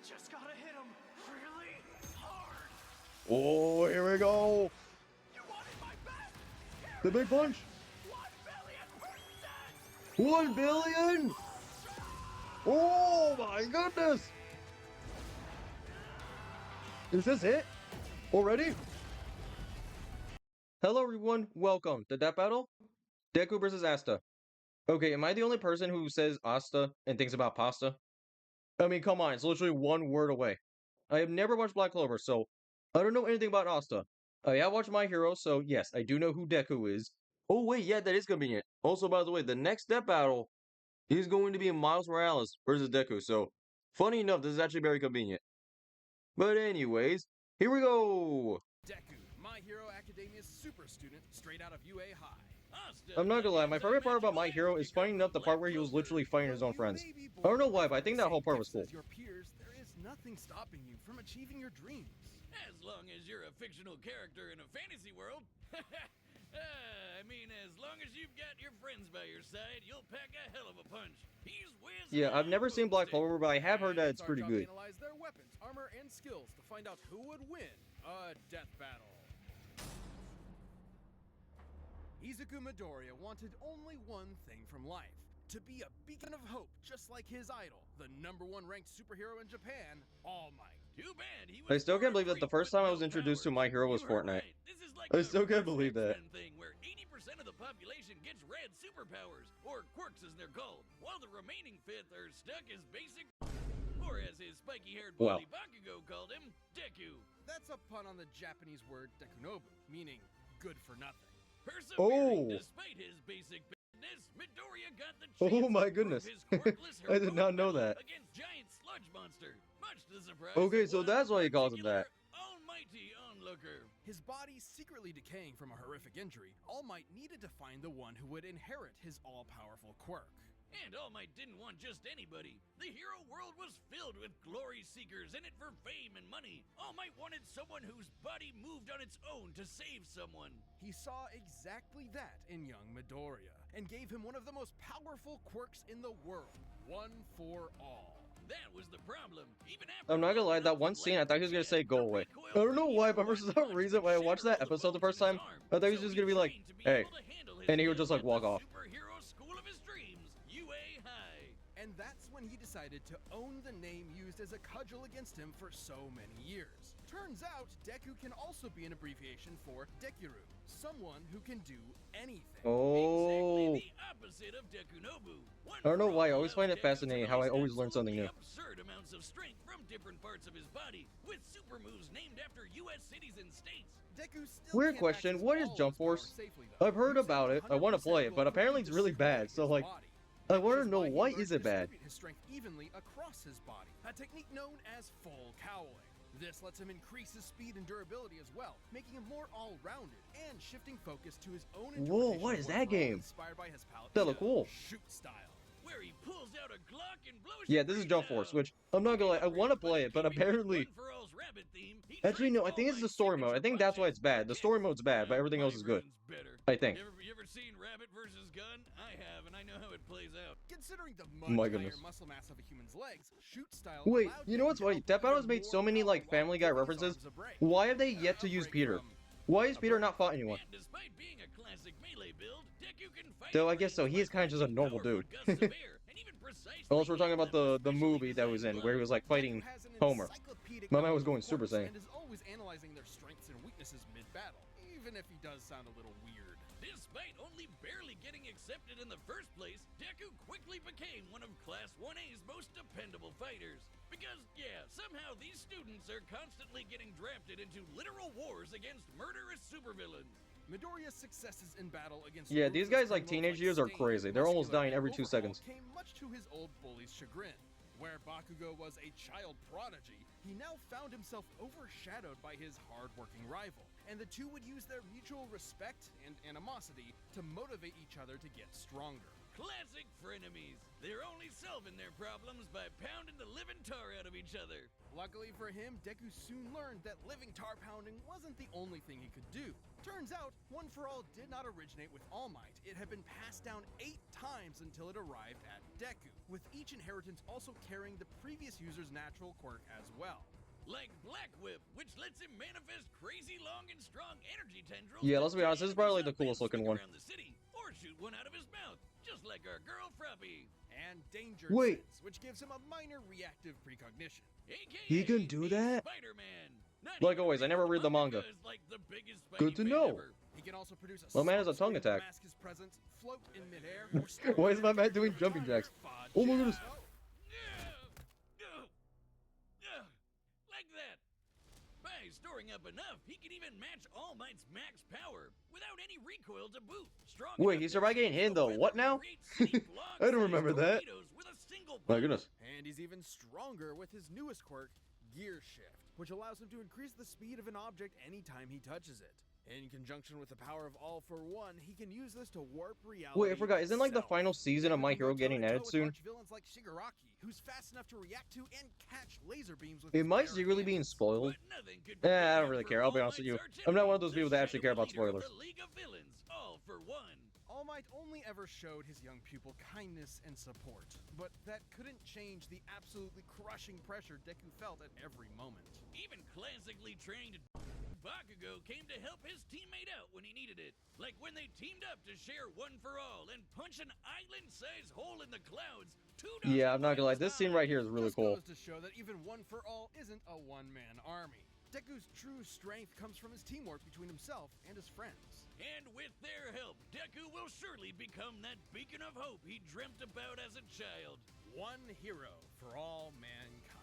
just gotta hit him really hard. Oh, here we go. You wanted my best. Here The big punch. 1 billion percent. 1 billion. Oh my goodness. Is this it? Already? Hello everyone, welcome to that battle. Deku versus Asta. Okay, am I the only person who says Asta and thinks about pasta? I mean, come on, it's literally one word away. I have never watched Black Clover, so I don't know anything about Asta. I have watched My Hero, so yes, I do know who Deku is. Oh wait, yeah, that is convenient. Also, by the way, the next step battle is going to be Miles Morales versus Deku, so funny enough, this is actually very convenient. But anyways, here we go! Deku, My Hero Academia's super student straight out of UA High. I'm not gonna lie, my favorite part about My Hero is funny enough the part where he was literally fighting his own friends. I don't know why, but I think that whole part was cool. Your peers, there is nothing stopping you from achieving your dreams. As long as you're a fictional character in a fantasy world. I mean, as long as you've got your friends by your side, you'll pack a hell of a punch. He's whizzing. Yeah, I've never seen Black Clover, but I have heard that it's pretty good. Analyze their weapons, armor, and skills to find out who would win a death battle. Izuku Midoriya wanted only one thing from life: to be a beacon of hope, just like his idol, the #1 ranked superhero in Japan, All Might. Too bad he was I still can't believe that the first time I was introduced to My Hero was Fortnite. Right. This is like I still can't believe that. thing where 80% of the population gets red superpowers, or quirks as they're called, while the remaining fifth are stuck as basic, or as his spiky-haired Well. bully Bakugo called him, Deku. That's a pun on the Japanese word dekunobu, meaning good for nothing. Persevering Oh. despite his basic badness, Midoriya got the Oh chance my to prove goodness. his quirkless I did not heroic know mettle that. Against giant sludge monster, much to the surprise Okay, of so one that's why he calls him that. particular almighty onlooker. His body secretly decaying from a horrific injury, All Might needed to find the one who would inherit his all-powerful quirk. And All Might didn't want just anybody. The hero world was filled with glory seekers in it for fame and money. All Might wanted someone whose body moved on its own to save someone. He saw exactly that in young Midoriya, and gave him one of the most powerful quirks in the world, one for all. That was the problem. Even after I'm not gonna lie, that one scene I thought he was gonna say go away. I don't know why, but for some reason when I watched that episode the first time, I thought he was just gonna be like, hey, and he would just like walk off. Superhero school of his dreams, UA High. And that's when he decided to own the name used as a cudgel against him for so many years. Turns out, Deku can also be an abbreviation for Dekiru, someone who can do anything. Oh. Exactly the opposite of Dekunobu. One I don't know for why, I all always of find it Deku's fascinating how I released always learn something new. Absurd amounts of strength from different parts of his body, with super moves named after U.S. cities and states. Deku still Weird can't question, access what is all Jump his power Force? safely, though, I've heard using about it, I want to 100% play it, but will apparently it's really disintegrate bad, so his like, body. I Which want to is know why he why learned is to it bad? distribute his strength evenly across his body, a technique known as full cowling. This lets him increase his speed and durability as well, making him more all-rounded and shifting focus to his own Whoa, interpretation what of is one that for all, game? inspired by his That look cool. shoot style. Where he pulls out a Glock and blows Yeah, your this is brains Jump Force, out. which I'm not gonna lie, I want to play it, but Keeping with apparently, One for All's rabbit theme, he actually no, I trains think All it's the Might's story mode. I signature think that's why punches. it's bad. The story mode's bad, but everything else is good. My version's better. I think. You ever seen Rabbit versus Gun? I have, and I know how it plays out. Considering the My much higher goodness. muscle mass of a human's legs, shoot style Wait, allowed you know Deku what's to funny? help That battle even has made more so many power like while Family Guy giving his references. arms a break. Why have they yet to use break Peter? from Why is Peter not fought anyone? And despite being a classic melee build, Deku can fight Though I in guess so, range he is by kind of just a fighting normal powerful dude. gusts of air, and even precisely Unless we're talking about aimed the with movie that specially was in, designed where he was like fighting Deku has an Homer. encyclopedic My man was knowledge going of Super quirks Saiyan. and is always analyzing their strengths and weaknesses mid-battle, even if he does sound a little weird. Despite only barely getting accepted in the first place, Deku quickly became one of Class 1A's most dependable fighters. Because, yeah, somehow these students are constantly getting drafted into literal wars against murderous supervillains. Midoriya's successes in battle against Yeah, these ruthless guys, like, criminals teenage years are Stain, crazy. They're almost Muscular, dying every and 2 Overhaul seconds. came much to his old bully's chagrin. Where Bakugo was a child prodigy, he now found himself overshadowed by his hard-working rival, and the two would use their mutual respect and animosity to motivate each other to get stronger. Classic frenemies. They're only solving their problems by pounding the living tar out of each other. Luckily for him, Deku soon learned that living tar pounding wasn't the only thing he could do. Turns out, One for All did not originate with All Might. It had been passed down 8 times until it arrived at Deku. with each inheritance also carrying the previous user's natural quirk as well. Like Black Whip, which lets him manifest crazy long and strong energy tendrils. Yeah, to let's be honest, this is tie probably the enemies up coolest and looking swing one. around the city, or shoot one out of his mouth, just like our girl Fruppy. And Danger Wait. Sense, which gives him a minor reactive precognition. AKA He can do that? Spider-Man. Not Like even always, I never read the manga. is like the biggest Good to Spidey fan know. ever. He can also produce a My man has a smoke tongue screen to attack. mask his presence, float in midair, or store Why is my man energy doing for jumping fire, jacks? fudge. Oh my goodness. Like that. By storing up enough, he can even match All Might's max power without any recoil to boot. Strong Wait, enough he to survived getting change hit the though. weather What and now? create steep, I don't long-sized remember that. tornadoes with a single My punch. goodness. And he's even stronger with his newest quirk, Gear Shift, which allows him to increase the speed of an object anytime he touches it. In conjunction with the power of All for One, he can use this to warp reality. Wait, I forgot. Isn't like the itself. final season of My Deku can Hero go getting toe-to-toe added with soon? arch villains like Shigaraki, who's fast enough to react to and catch laser beams with It his might bare secretly being hands. spoiled. But nothing could Eh, I prepare don't really for care. I'll be All honest with you. Might's I'm not one of arch those enemy, people that actually the care about shadowy leader of spoilers. the League of Villains, All for One. All Might only ever showed his young pupil kindness and support, but that couldn't change the absolutely crushing pressure Deku felt at every moment. Even classically trained Bakugo came to help his teammate out when he needed it. Like when they teamed up to share One for All and punch an island-sized hole in the clouds. Yeah, I'm not gonna lie. This scene right here is really This cool. goes to show that even One for All isn't a one-man army. Deku's true strength comes from his teamwork between himself and his friends. And with their help, Deku will surely become that beacon of hope he dreamt about as a child. One hero for all mankind.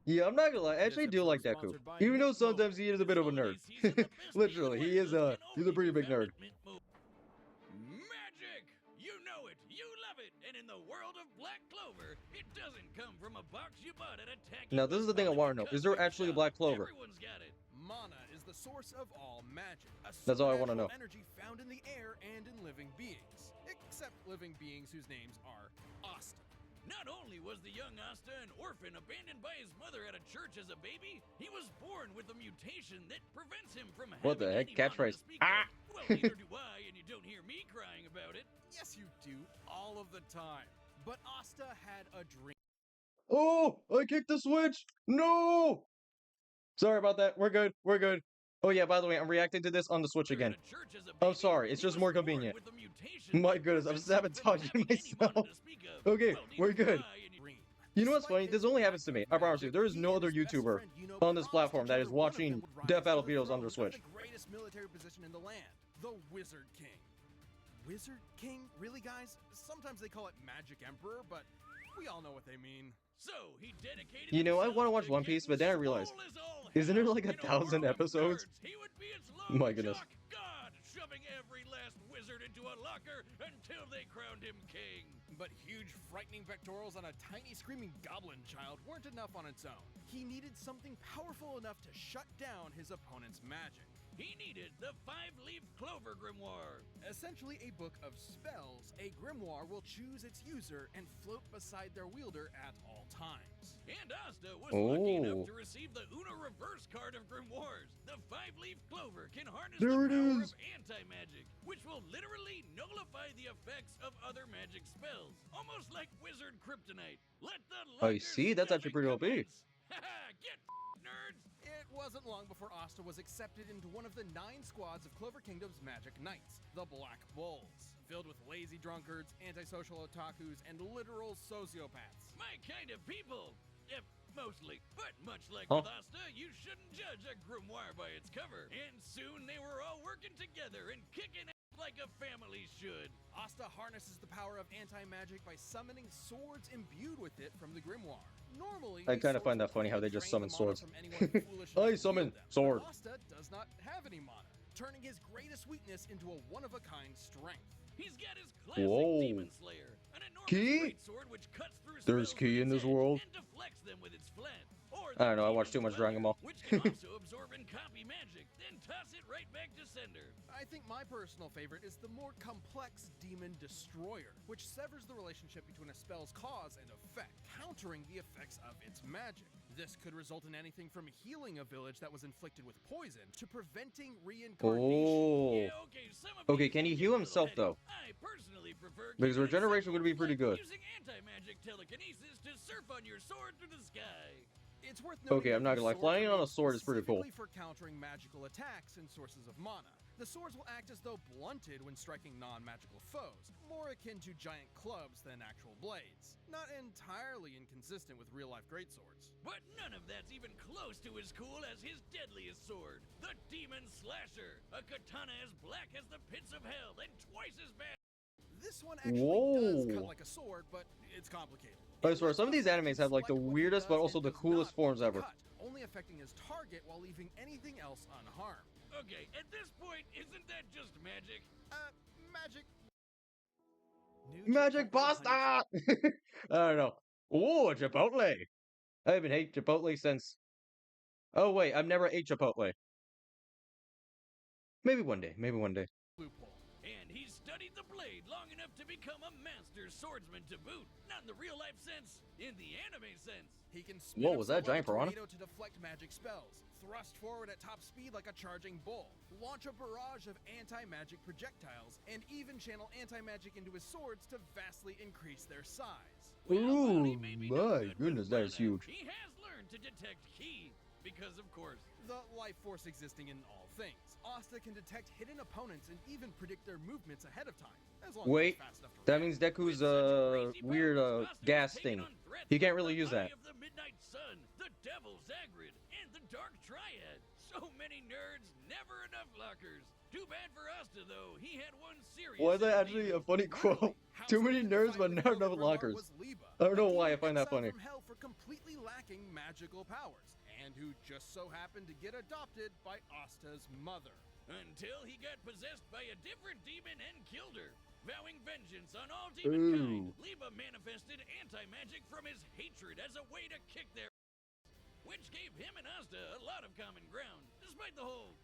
Yeah, I'm not gonna lie. I actually do like Deku, even though sometimes he is a bit of a nerd. Literally, he is he's a pretty big nerd. Magic! You know it, you love it, and in the world of Black Clover, it doesn't come from a box you bought at a tacky. Now, this is the thing I want to know. Is there actually a Black Clover? Everyone's got it. Mana is the source of all magic. A That's all I wanna supernatural know. energy found in the air and in living beings. Except living beings whose names are Asta. Not only was the young Asta an orphan abandoned by his mother at a church as a baby, he was born with a mutation that prevents him from What the heck? having any mana to Catchphrase. speak of. Well, neither do I, and you don't hear me crying about it. Yes, you do, all of the time. But Asta had a dream. Oh, I kicked the switch. No. Sorry about that. We're good. We're good. Oh yeah, by the way, I'm reacting to this on the Switch again. I'm sorry, it's just more convenient. My goodness, I'm sabotaging myself. Okay, we're good. You know what's funny? This only happens to me. I promise you, there is no other YouTuber on this platform that is watching Death Battle videos on their Switch. The greatest military position in the land, the Wizard King. Wizard King? Really, guys? Sometimes they call it Magic Emperor, but we all know what they mean. So he dedicated You know, I himself want to watch to One Piece, but then I getting realized, swole as all isn't there hell. like In 1,000 world of episodes? nerds, he would be its lone My goodness. jock god, shoving every last wizard into a locker until they crowned him king. But huge, frightening pectorals on a tiny, screaming goblin child weren't enough on its own. He needed something powerful enough to shut down his opponent's magic. He needed the five-leaf clover grimoire. Essentially a book of spells, a grimoire will choose its user and float beside their wielder at all times. And Asta was lucky enough Oh. to receive the Uno reverse card of grimoires. The five-leaf clover can harness There the it power is. of anti-magic, which will literally nullify the effects of other magic spells. Almost like wizard kryptonite. Let the I luggers see, that's actually pretty OP. commence. Haha, get nerds! It wasn't long before Asta was accepted into one of the 9 squads of Clover Kingdom's Magic Knights, the Black Bulls, filled with lazy drunkards, antisocial otakus, and literal sociopaths. My kind of people. Yep, mostly. But much like Huh? with Asta, you shouldn't judge a grimoire by its cover. And soon they were all working together and kicking ass like a family should. Asta harnesses the power of anti-magic by summoning swords imbued with it from the grimoire. Normally, I these kinda find swords that funny how they will just drain summon the mana swords. from anyone foolish enough I to summon wield them, but sword. Asta does not have any mana, turning his greatest weakness into a one-of-a-kind strength. He's got his classic Whoa. Demon Slayer, an enormous Ki? greatsword which cuts through There's spells ki with in its this edge world. and deflects them with its flat. Or I don't know, I the watched too Demon much Dragon Dweller, Ball. which can also absorb and copy magic, then toss it right back to sender. I think my personal favorite is the more complex Demon Destroyer, which severs the relationship between a spell's cause and effect, countering the effects of its magic. This could result in anything from healing a village that was inflicted with poison to preventing reincarnation. Oh. Yeah, okay, some of Okay, you can he get heal a little himself, heady. though? I personally prefer Because keeping it regeneration simple, would be pretty like good. using anti-magic telekinesis to surf on your sword through the sky. It's worth noting Okay, I'm not that gonna lie, these swords flying are on a made sword is pretty cool. specifically for countering magical attacks and sources of mana. The swords will act as though blunted when striking non-magical foes, more akin to giant clubs than actual blades. Not entirely inconsistent with real-life greatswords. But none of that's even close to as cool as his deadliest sword, the Demon Slasher, a katana as black as the pits of hell and twice as bad. This one actually does Whoa. cut like a sword, but it's complicated. I swear, some of these animes have like the weirdest but also the coolest forms ever. Cut, only affecting his target while leaving anything else unharmed. Okay, at this point, isn't that just magic? Magic. Magic pasta! I don't know. Oh, Chipotle! I haven't ate Chipotle since... Oh wait, I've never ate Chipotle. Maybe one day, maybe one day. Loophole. And he studied the blade long enough to become a master swordsman to boot. Not in the real life sense, in the anime sense. He can spin Whoa, was that a himself like giant piranha? tornado to deflect magic spells, thrust forward at top speed like a charging bull, launch a barrage of anti-magic projectiles, and even channel anti-magic into his swords to vastly increase their size. Well, Ooh, he may be no my good with goodness, that is mana. huge. He has learned to detect ki, because of course. The life force existing in all things. Asta can detect hidden opponents and even predict their movements ahead of time, as long Wait, as he's fast enough to that react. means Deku's With such crazy weird powers, Asta gas was taking thing. on threats He can't from really the use that. Eye of the Midnight Sun, the Devil Zagrid, and the Dark Triad. So many nerds, never enough lockers. Too bad for Asta though. He had one serious. Why is that enemy. actually a funny quote? House Too many in the nerds fight but with not Clover enough Remark lockers. was Liba, I don't know a why I demon find that exiled funny. From hell for completely lacking magical powers, and who just so happened to get adopted by Asta's mother. Until he got possessed by a different demon and killed her. Vowing vengeance on all demonkind, Liba manifested anti-magic from his hatred as a way to kick their which gave him and Asta a lot of common ground, despite the whole,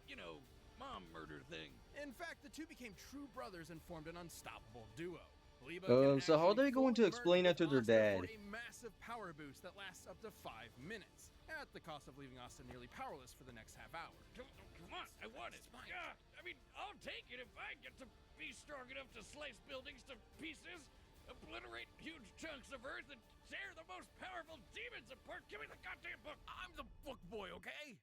mom murder thing. In fact, the two became true brothers and formed an unstoppable duo. Liba can So how are actually they going to fully explain merge that to with their Asta dad? For a massive power boost that lasts up to 5 minutes, at the cost of leaving Asta nearly powerless for the next half hour. Come on, I want it. Yeah, I mean, I'll take it if I get to be strong enough to slice buildings to pieces, obliterate huge chunks of earth, and tear the most powerful demons apart. Give me the goddamn book. I'm the book boy, okay?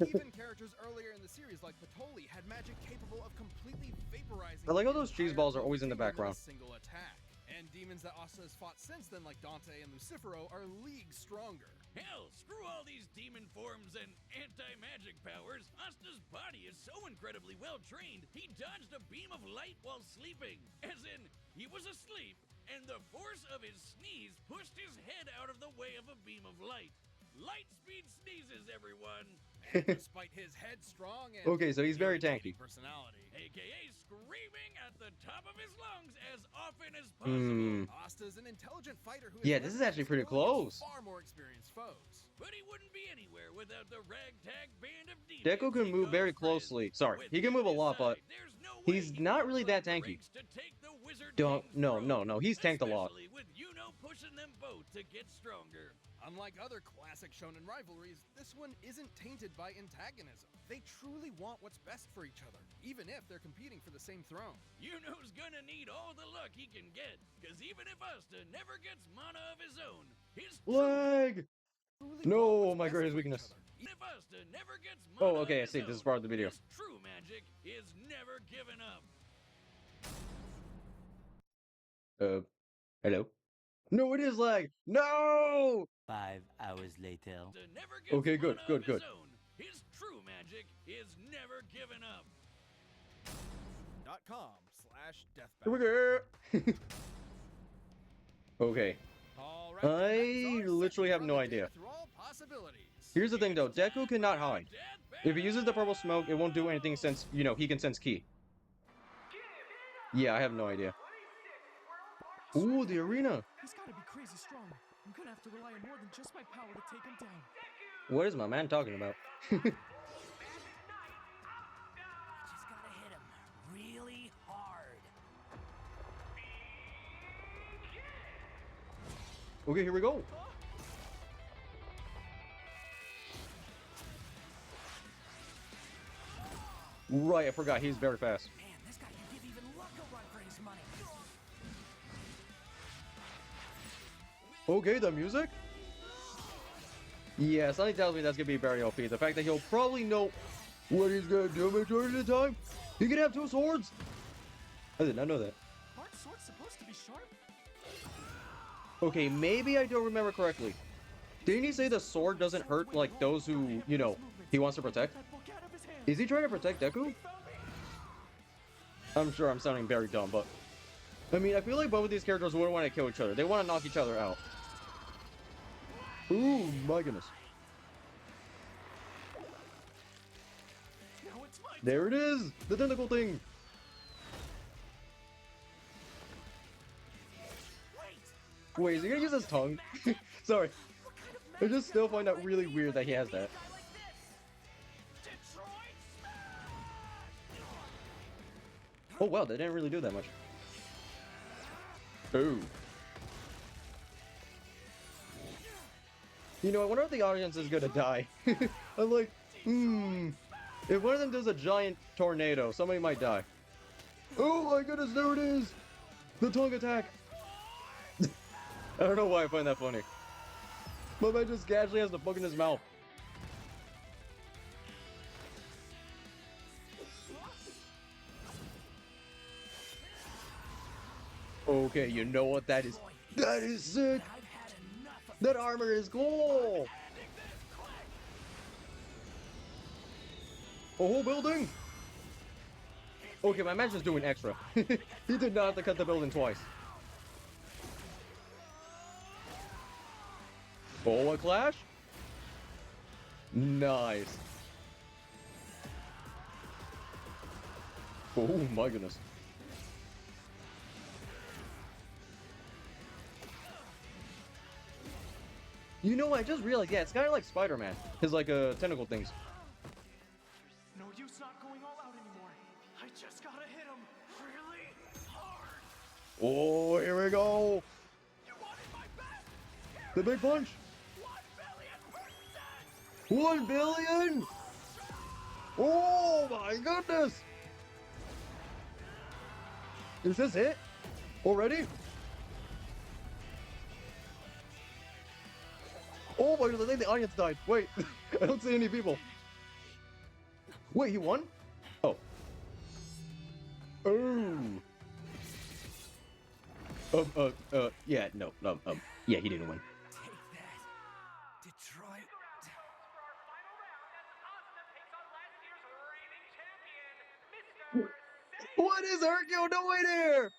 Even characters earlier in the series, like Patoli, had magic capable of completely vaporizing. I like how the those cheese entire balls are always in the kingdom background. a single attack. And demons that Asta has fought since then, like Dante and Lucifero, are leagues stronger. Hell, screw all these demon forms and anti-magic powers. Asta's body is so incredibly well trained, he dodged a beam of light while sleeping. As in, he was asleep, and the force of his sneeze pushed his head out of the way of a beam of light. Light speed sneezes, everyone. And despite his headstrong and Okay, so he's very tanky. personality, AKA screaming at the top of his lungs as often as possible. Asta's an intelligent fighter who Yeah, this is actually pretty close. Far more experienced foes. But he wouldn't be anywhere without the ragtag band of demons. Deku can he move calls very friends. closely. Sorry, With he can him move a lot, but aside, there's no he's way he not can really climb that the tanky. ranks to take the Wizard Don't, King's no, throne, no, he's tanked a lot. especially with pushing them both to get stronger. Unlike other classic shonen rivalries, this one isn't tainted by antagonism. They truly want what's best for each other, even if they're competing for the same throne. Yuno's gonna need all the luck he can get, cause even if Asta never gets mana of his own, his Lag! Truly No, want what's my best greatest for each weakness. other. If Asta never gets Oh, mana okay, I of see. his This is own, part of the video. his true magic is never given up. Hello? No, it is lag! No! 5 hours later. Asta never gets Okay, good, mana good, of his good. own. His true magic is never given up. .com/deathbattle. Here we go! Okay. All right, I that's our literally second have no run of idea. Through all possibilities. Here's the thing though, Deku cannot hide. If he uses the purple smoke, it won't do anything since, he can sense ki. Yeah, I have no idea. Ooh, the arena! He's gotta be crazy strong. I'm gonna have to rely on more than just my power to take him down. What is my man talking about? Just gotta hit him Okay, here we go. Right, I forgot. He's very fast. Man, this guy can give even luck a run for his money. Okay, the music? Yeah, something tells me that's gonna be very OP. The fact that he'll probably know what he's gonna do majority of the time. He can have 2 swords. I did not know that. Aren't swords supposed to be sharp? Okay, maybe I don't remember correctly. Didn't he say the sword doesn't hurt like those who, you know, he wants to protect? That book out of his hand. Is he trying to protect Deku? I'm sure I'm sounding very dumb, but I mean, I feel like both of these characters wouldn't want to kill each other. They want to knock each other out. Ooh, my goodness. Now it's my There it is! The tentacle thing! Wait, is he gonna use his tongue? Sorry. I just still find that really weird that he has that. Oh wow, they didn't really do that much. Ooh. You know, I wonder if the audience is gonna die. I'm like, if one of them does a giant tornado, somebody might die. Oh my goodness, there it is! The tongue attack! I don't know why I find that funny. My man just casually has the book in his mouth. Okay, you know what that is? That is sick! That armor is cool! A whole building? Okay, my man's just doing extra. He did not have to cut the building twice. Oh, a clash? Nice. Oh my goodness. You know what? I just realized, yeah, it's kind of like Spider-Man. His, like, tentacle things. No use not going all out anymore. I just gotta hit him really hard. Oh, here we go. You wanted my best. The big punch. 1 billion percent. 1 billion? Oh my goodness. Is this it? Already? Oh my goodness, I think the audience died. Wait, I don't see any people. Wait, he won? Oh. Oh. Yeah, no, yeah, he didn't win. Take that, Detroit. What is Hercule doing here?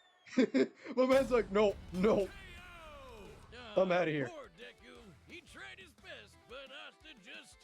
My man's like, no, no. Oh, I'm outta here. Poor Deku. He tried his best, but Asta just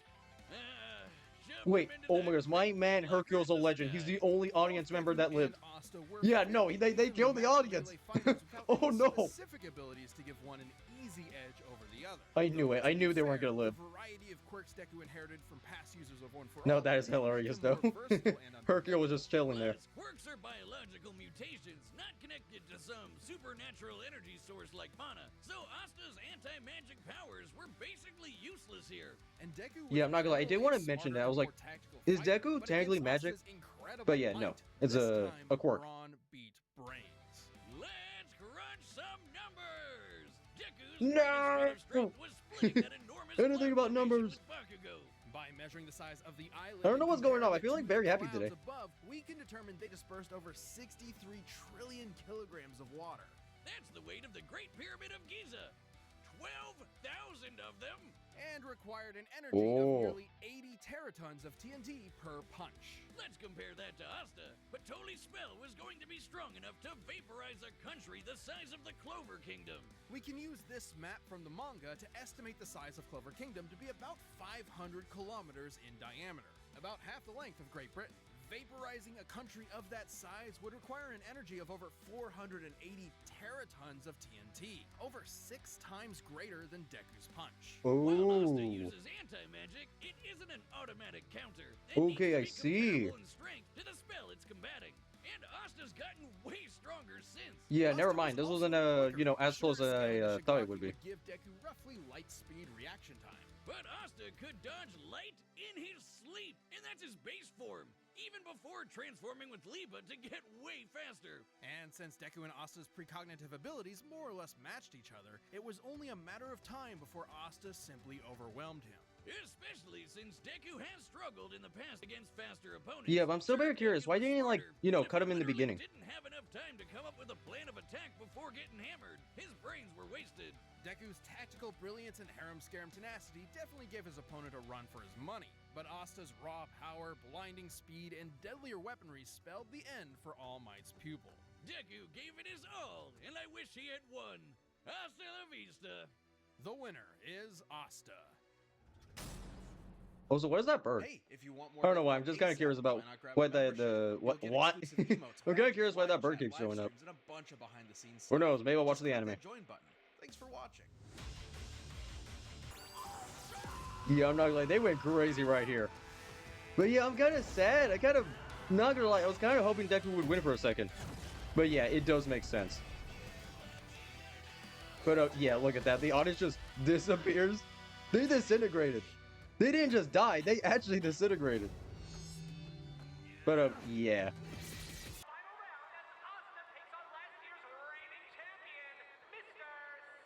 shoved Wait, him into oh that my goodness, my man blocker Hercule's a in the legend. He's sky. the only audience member that lived. Asta were Yeah, very no, they evenly killed the matched audience. melee fighters without Oh, any no. specific abilities to give one an easy edge over the other. I knew it. I knew they weren't Fair, gonna live. The variety of quirks Deku inherited from past users of One for No, All that is made him hilarious, more though. versatile and Hercule was just chilling there. Plus, quirks are biological mutations, not connected to some supernatural energy source like mana. So Asta's anti-magic powers were basically useless here. And Deku was Yeah, I'm not gonna lie, I did definitely wanna a mention smarter that. I was and like, more tactical is fighter, Deku but technically against magic? Asta's incredible But yeah, no, might, it's this a time, quirk. brawn beat brains. Let's crunch some numbers. Deku's No! greatest feat of strength was splitting that enormous Anything cloud about formation numbers. with Bakugo. By measuring the size of the island, I don't know and what's going on. I comparing feel it like to very the happy clouds today. Above, we can determine they dispersed over 63 trillion kilograms of water. That's the weight of the Great Pyramid of Giza. 12,000 of them. And required an energy Oh. of nearly 80 teratons of TNT per punch. Let's compare that to Asta. But Toli's spell was going to be strong enough to vaporize a country the size of the Clover Kingdom. We can use this map from the manga to estimate the size of Clover Kingdom to be about 500 kilometers in diameter, about half the length of Great Britain. Vaporizing a country of that size would require an energy of over 480 teratons of TNT, over 6 times greater than Deku's punch. While Asta Oh. uses anti-magic, it isn't an automatic counter. It Okay, I needs to be see. comparable in strength to the spell it's combating. And Asta's gotten way stronger since. Yeah, Asta never was mind. This also wasn't, quicker, you know, as sure close as I scaling thought it Shigaraki would be. give Deku roughly light speed reaction time. But Asta could dodge light in his sleep, and that's his base form, even before transforming with Liba to get way faster. And since Deku and Asta's precognitive abilities more or less matched each other, it was only a matter of time before Asta simply overwhelmed him. Especially since Deku has struggled in the past against faster opponents. Yeah, but I'm still Sure, very curious. Deku Why was didn't you, like, smarter, you know, but cut if him in the literally beginning? didn't have enough time to come up with a plan of attack before getting hammered. His brains were wasted. Deku's tactical brilliance and harem-scarum tenacity definitely gave his opponent a run for his money, but Asta's raw power, blinding speed, and deadlier weaponry spelled the end for All Might's pupil. Deku gave it his all, and I wish he had won. Hasta la vista. The winner is Asta. Oh, so what is that bird? Hey, if you want more I don't know why. Deku I'm just kind of ASAP, curious about why not grab a what membership? what You'll get what? exclusive emotes, I'm kind of badges, curious why live that bird chat, keeps live showing up. streams, and a bunch of behind-the-scenes Who stuff. knows? Maybe I'll watch Just the click anime. that join button. Thanks for watching. Yeah, I'm not like they went crazy right here. But yeah, I'm kind of sad. I kind of not gonna lie. I was kind of hoping Deku would win for a second. But yeah, it does make sense. But yeah, look at that. The audience just disappears. They disintegrated. They didn't just die. They actually disintegrated. But yeah. Final round as Asta takes on last year's reigning champion, Mr.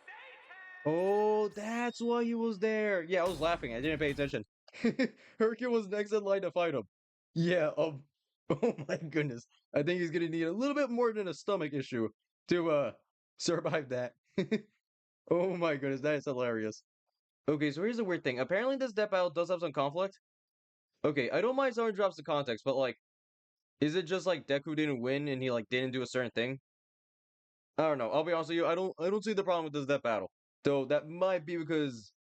Satan! Oh, that's why he was there. Yeah, I was laughing. I didn't pay attention. Hercule was next in line to fight him. Yeah, oh my goodness. I think he's gonna need a little bit more than a stomach issue to survive that. Oh my goodness, that is hilarious. Okay, so here's the weird thing. Apparently this death battle does have some conflict. Okay, I don't mind someone drops the context, but like, is it just like Deku didn't win and he like didn't do a certain thing? I don't know. I'll be honest with you, I don't see the problem with this death battle. Though that might be because,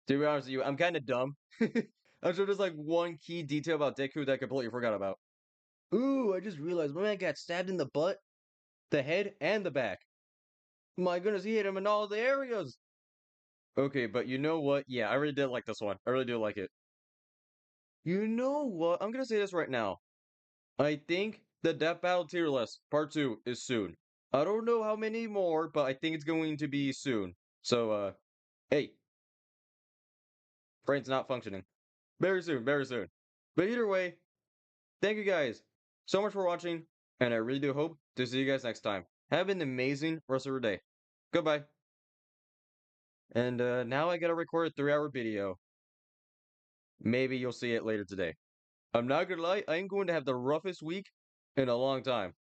to be honest with you, I'm kind of dumb. I'm sure there's like one key detail about Deku that I completely forgot about. Ooh, I just realized my man got stabbed in the butt, the head, and the back. My goodness, he hit him in all the areas. Okay, but you know what? Yeah, I really did like this one. I really do like it. You know what? I'm gonna say this right now. I think the Death Battle tier list part 2 is soon. I don't know how many more, but I think it's going to be soon. So, hey, brain's not functioning. Very soon, very soon. But either way, thank you guys so much for watching, and I really do hope to see you guys next time. Have an amazing rest of your day. Goodbye. And now I gotta record a 3-hour video. Maybe you'll see it later today. I'm not gonna lie, I'm going to have the roughest week in a long time.